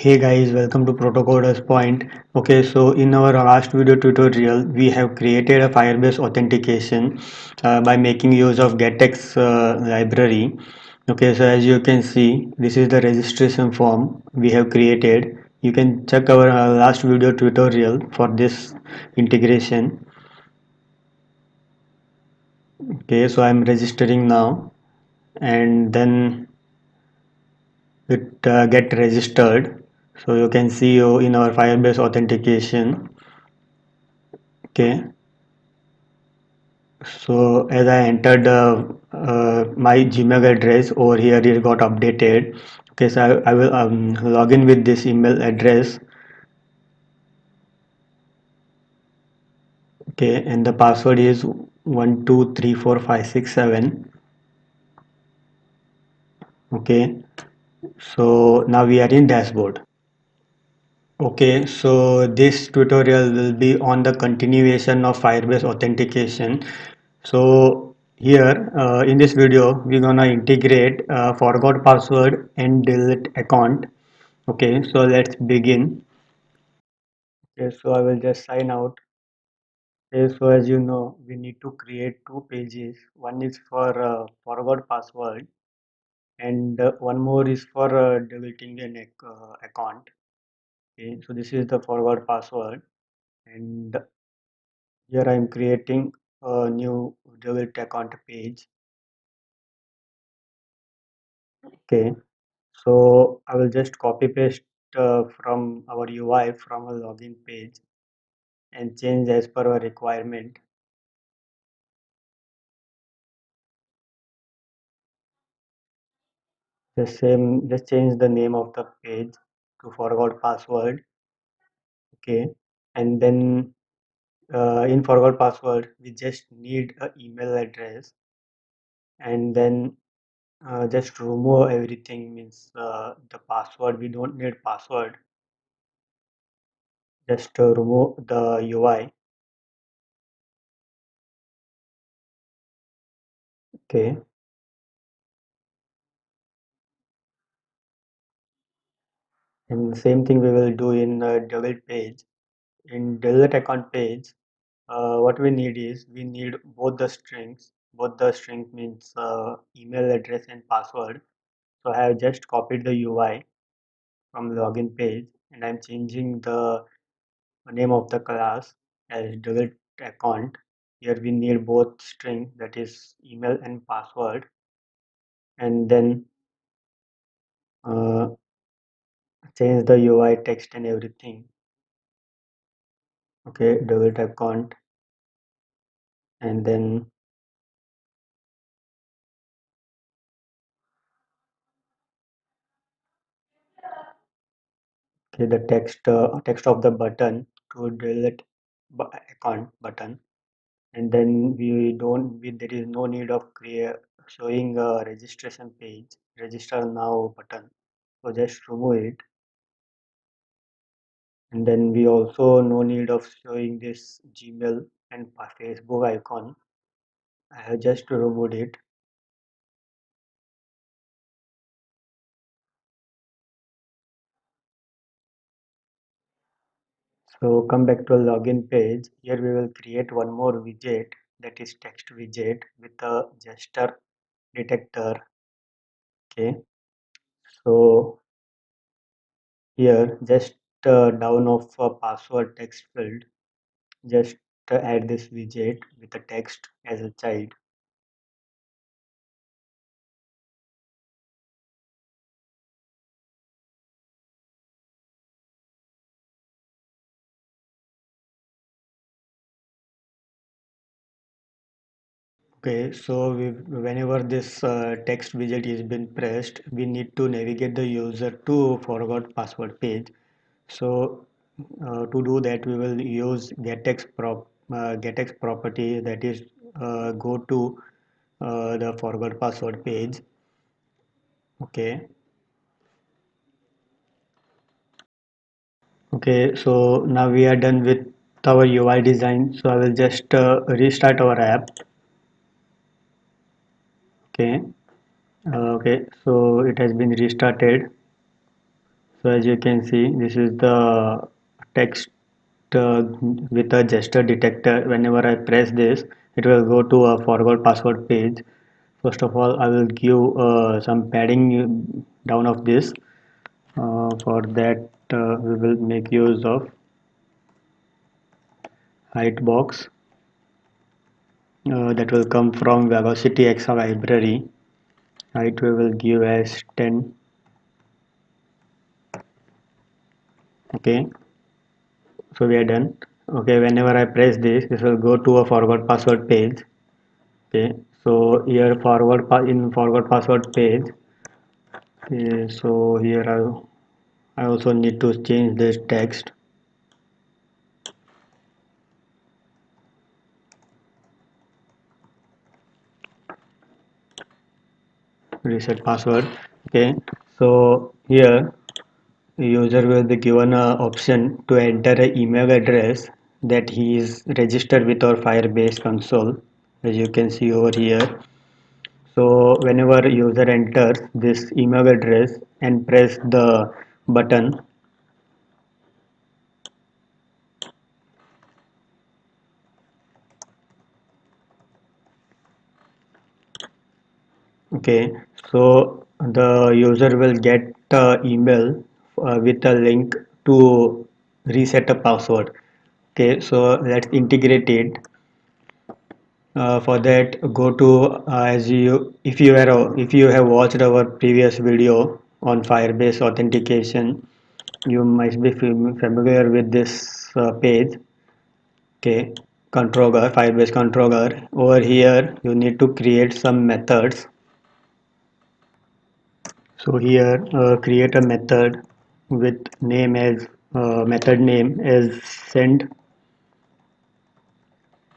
Hey guys, welcome to Protocoders Point. Okay, so in our last video tutorial, we have created a Firebase authentication by making use of GetX library. Okay, so as you can see, this is the registration form we have created. You can check our last video tutorial for this integration. Okay, so I'm registering now, and then it get registered. So you can see in our Firebase authentication. Okay, so as I entered my Gmail address over here, it got updated. Okay, so I will log in with this email address. Okay, and the password is 123456 7. Okay, so now we are in dashboard. Okay, so this tutorial will be on the continuation of Firebase authentication. So here in this video, we're gonna integrate forgot password and delete account. Okay, so let's begin. Okay, so I will just sign out. Okay, so as you know, we need to create two pages. One is for forgot password, and one more is for deleting an account. Okay, so this is the forgot password, and here I am creating a new delete account page. Okay, so I will just copy paste from our UI from a login page and change as per our requirement. Just change the name of the page to forgot password. Okay, and then in forgot password we just need a email address, and then just remove everything, means the password, we don't need password, just remove the UI. Okay, and same thing we will do in delete page. In delete account page, what we need is we need both the strings means email address and password. So I have just copied the UI from login page, and I'm changing the name of the class as delete account. Here we need both string, that is email and password, and then uh, change the UI text and everything. Okay, delete account, and then okay, the text of the button to delete account button, and then there is no need of create showing a registration page, register now button, so just remove it. And then we also no need of showing this Gmail and Facebook icon. I have just removed it. So come back to a login page. Here we will create one more widget, that is text widget with a gesture detector. Okay, so here just down of password text field, just add this widget with a text as a child. Okay, so whenever this text widget is been pressed, we need to navigate the user to forgot password page. So to do that, we will use getX property, that is go to the forgot password page. Okay, okay. So now we are done with our UI design. So I will just restart our app. Okay, okay. So it has been restarted. So as you can see, this is the text with a gesture detector. Whenever I press this, it will go to a forgot password page. First of all, I will give some padding down of this. For that, we will make use of height box that will come from Velocity Exa library. Height we will give as 10. Okay, so we are done. Okay, whenever I press this, this will go to a forgot password page. Okay, so here in forgot password page. Okay, so here I also need to change this text. Reset password. Okay, so here user will be given a option to enter an email address that he is registered with our Firebase console, as you can see over here. So whenever user enters this email address and press the button, okay, so the user will get email with a link to reset a password. Okay, so let's integrate it. For that, go to as you if you have watched our previous video on Firebase authentication, you might be familiar with this page. Okay, controller, Firebase controller. Over here, you need to create some methods. So here, create a method with name as method name as send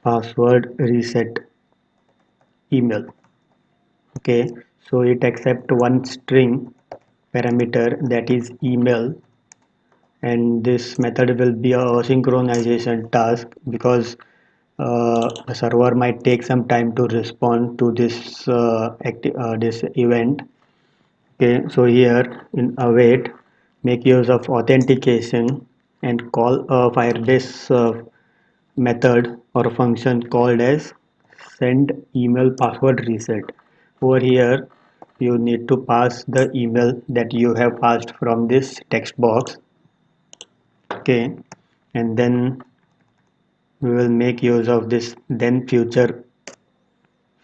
password reset email. Okay, so it accept one string parameter, that is email, and this method will be a synchronization task because the server might take some time to respond to this event. Okay, so here in await, make use of authentication and call a Firebase method or function called as send email password reset. Over here you need to pass the email that you have passed from this text box. Okay, and then we will make use of this then future,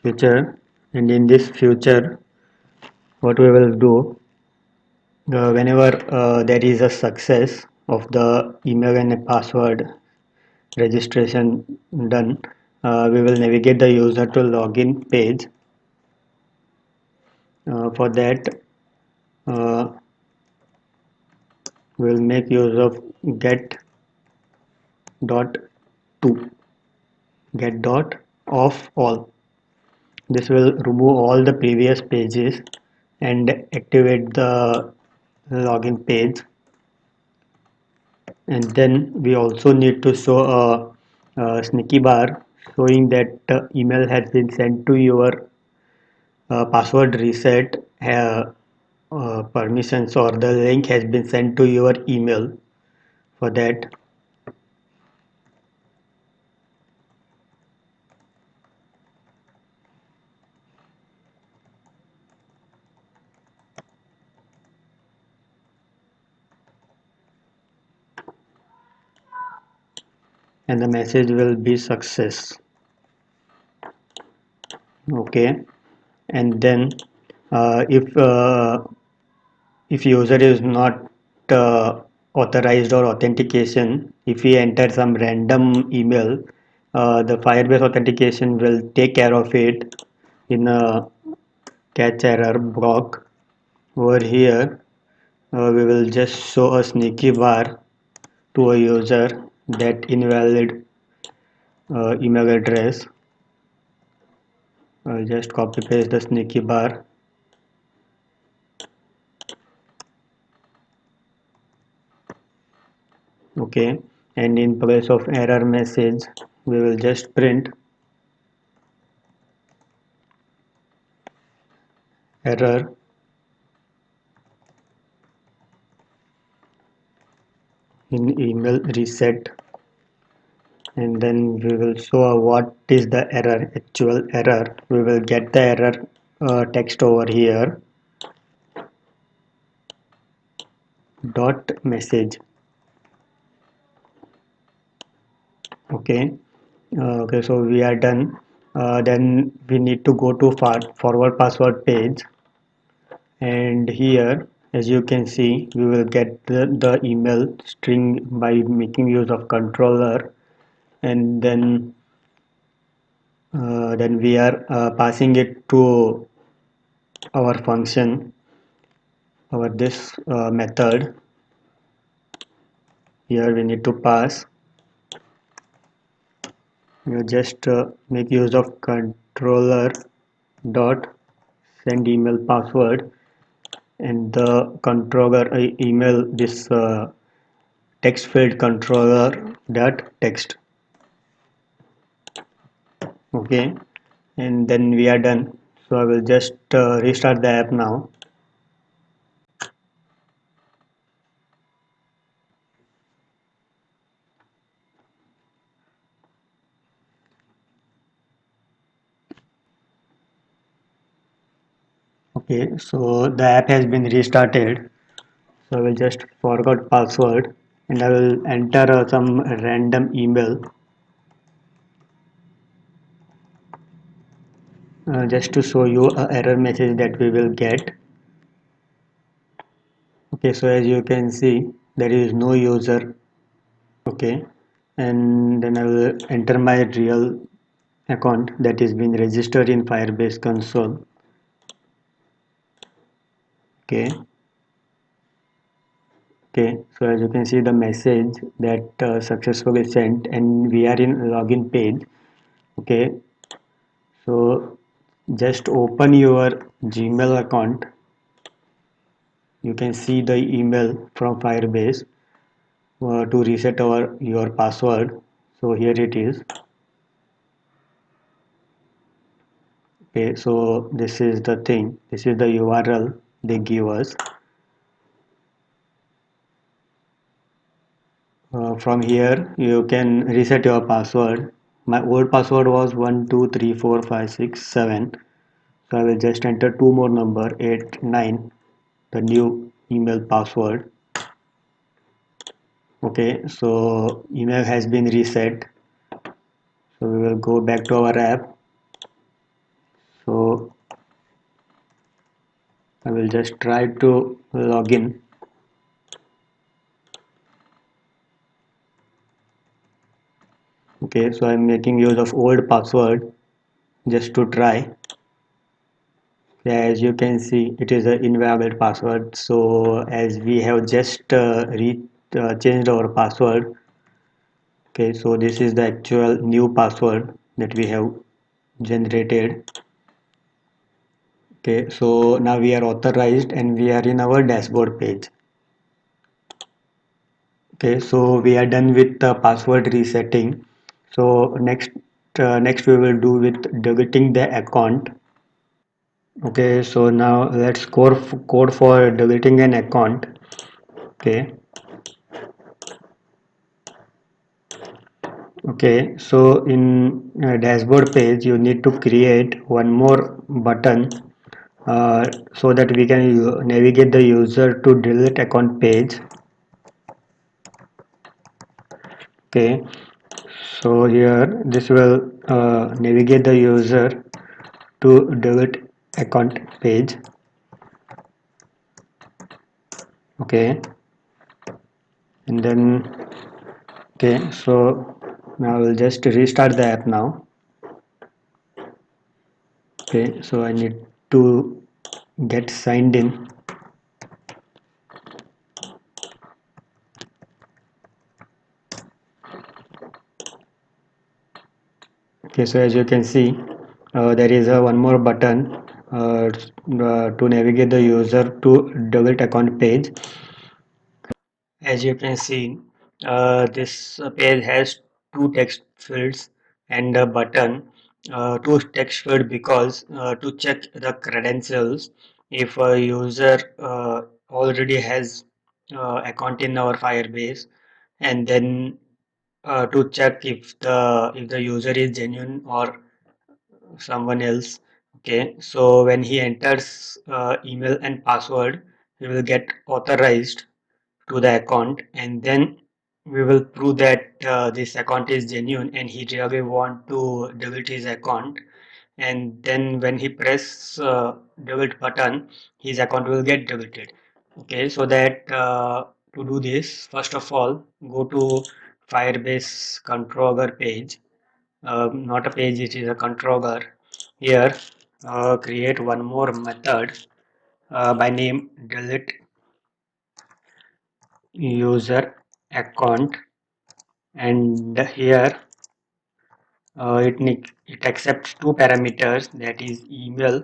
and in this future what we will do, whenever there is a success of the email and password registration done, we will navigate the user to login page. For that, uh, we will make use of get dot to get dot of all. This will remove all the previous pages and activate the login page. And then we also need to show a sneaky bar showing that email has been sent to your password reset permissions, or the link has been sent to your email. For that, and the message will be success. Okay, and then if user is not authorized or authentication, if we enter some random email, the Firebase authentication will take care of it in a catch error block. Over here, we will just show a sneaky bar to a user that invalid email address. Just copy paste the sneaky bar. Okay, and in place of error message, we will just print error in email reset, and then we will show what is the error, actual error. We will get the error text over here, dot message. Okay. Okay, so we are done. Then we need to go to forward password page, and here, as you can see, we will get the email string by making use of controller, and then we are passing it to our function, our this method. Here we need to pass. You just make use of controller dot send email password, and the controller email this text field controller dot text. Okay, and then we are done. So I will just restart the app now. Okay, so the app has been restarted. So I will just forgot password, and I will enter some random email just to show you a error message that we will get. Okay, so as you can see, there is no user. Okay, and then I will enter my real account that is being registered in Firebase console. Okay, okay, so as you can see the message that successfully sent, and we are in login page. Okay, so just open your Gmail account. You can see the email from Firebase to reset your password. So here it is. Okay, so this is the thing. This is the URL they give us. From here, you can reset your password. My old password was 123456 7. So I will just enter two more number 8 9, the new email password. Okay, so email has been reset. So we will go back to our app. So I will just try to log in. Okay, so I'm making use of old password just to try. Yeah, as you can see, it is an invalid password. So as we have just changed our password. Okay, so this is the actual new password that we have generated. Okay, so now we are authorized and we are in our dashboard page. Okay, so we are done with the password resetting. So next we will do with deleting the account. Okay, so now let's code for deleting an account. Okay, okay, so in dashboard page you need to create one more button so that we can navigate the user to delete account page. Okay, so here this will navigate the user to delete account page. Okay, and then okay, so now I will just restart the app now. Okay, so I need to get signed in. Okay, so as you can see, there is a one more button to navigate the user to delete account page. As you can see, this page has two text fields and a button. Two text field because to check the credentials, if a user already has account in our Firebase, and then to check if the user is genuine or someone else. Okay, so when he enters email and password, he will get authorized to the account, and then we will prove that this account is genuine and he really want to delete his account. And then when he press delete button, his account will get deleted. Okay, so that to do this, first of all, go to Firebase controller page. Not a page, it is a controller. Here, create one more method by name delete user account, and here it accepts two parameters, that is email,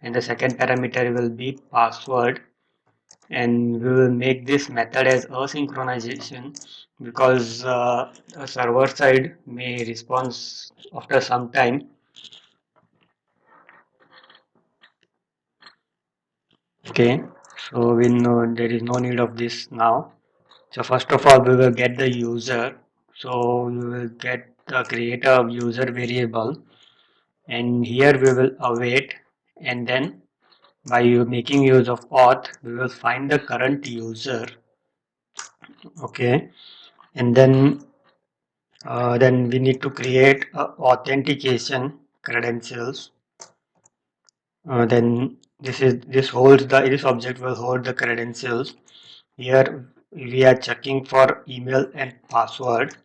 and the second parameter will be password. And we will make this method as asynchronization because a server side may respond after some time. Okay, so we know there is no need of this now. So first of all, we will get the user. So we will get the create a user variable, and here we will await, and then by making use of auth, we will find the current user. Okay, and then we need to create authentication credentials. Then this object will hold the credentials. Here we are checking for email and password,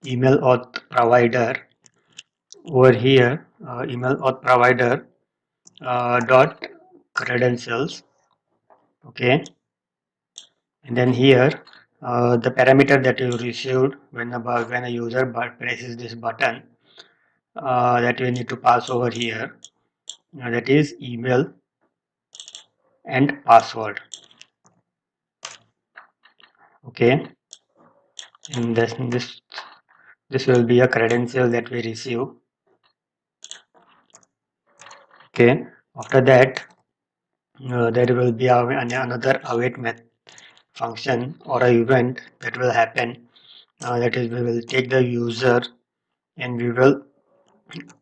email auth provider. Over here, email auth provider dot credentials. Okay, and then here the parameter that you received when a user presses this button, that we need to pass over here, that is email and password. Okay, and this will be a credential that we receive. Okay, after that there will be another await function or a event that will happen. That is, we will take the user and we will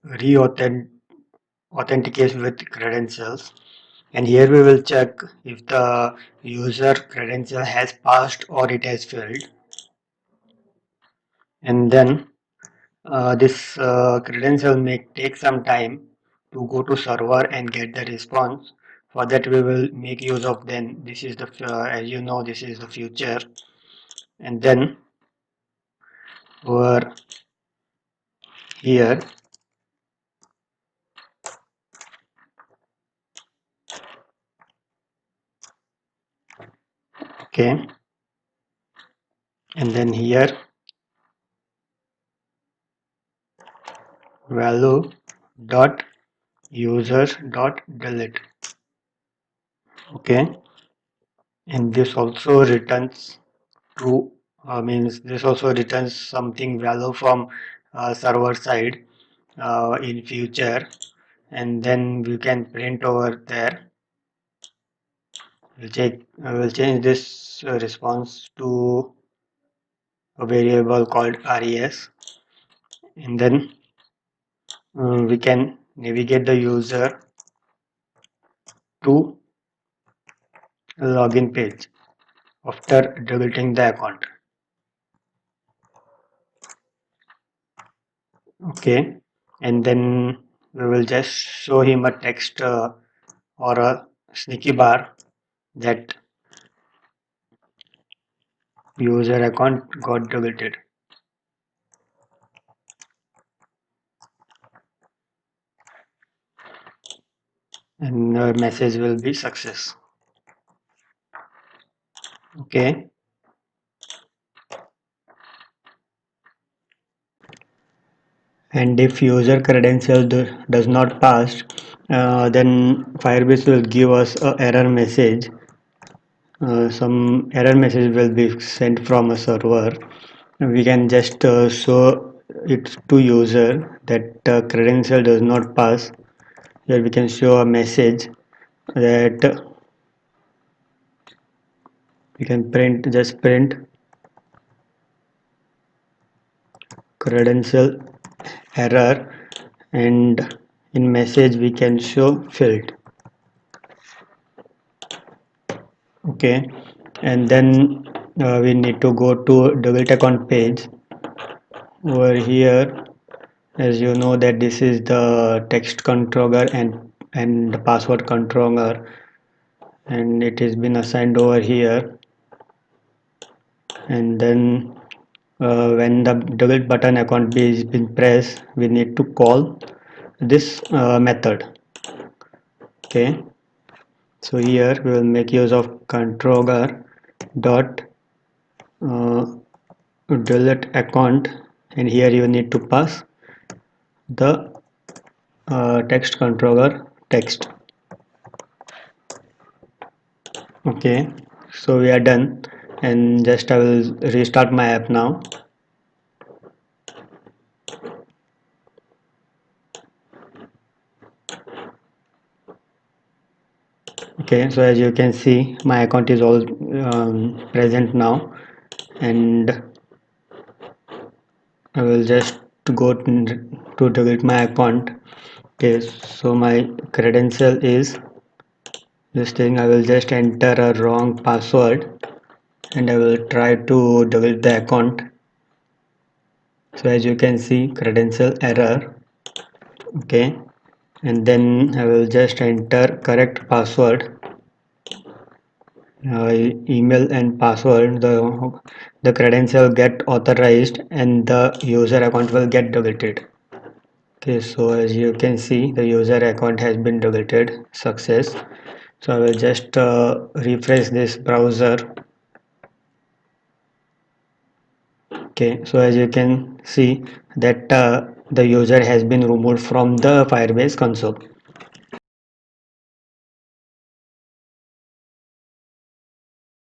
re-authenticate with credentials. And here we will check if the user credential has passed or it has failed. And then this credential may take some time to go to server and get the response. For that we will make use of, then this is the as you know, this is the future. And then over here, okay, and then here value dot users dot delete. Okay, and this also returns true, means this also returns something value from server side in future, and then we can print over there. We'll change this response to a variable called res, and then we can navigate the user to login page after deleting the account. Okay, and then we will just show him a text or a sneaky bar that user account got deleted, and the message will be success. Okay, and if user credential does not pass, then Firebase will give us a error message. Some error message will be sent from a server. We can just show it to user that credential does not pass. Here we can show a message that we can print, just print credential error, and in message we can show failed. Okay, and then we need to go to Devilt account page. Over here, as you know that this is the text controller and the password controller, and it has been assigned over here. And then when the Devilt button account B is been pressed, we need to call this method. Okay, so here we will make use of controller dot uh, delete account, and here you need to pass the text controller text. Okay, so we are done, and just I will restart my app now. Okay, so as you can see my account is all present now, and I will just go to delete my account. Okay, so my credential is this thing. I will just enter a wrong password and I will try to delete the account. So as you can see, credential error. Okay, and then I will just enter correct password, email and password. The credential get authorized and the user account will get deleted. Okay, so as you can see the user account has been deleted, success. So I will just refresh this browser. Okay, so as you can see that the user has been removed from the Firebase console.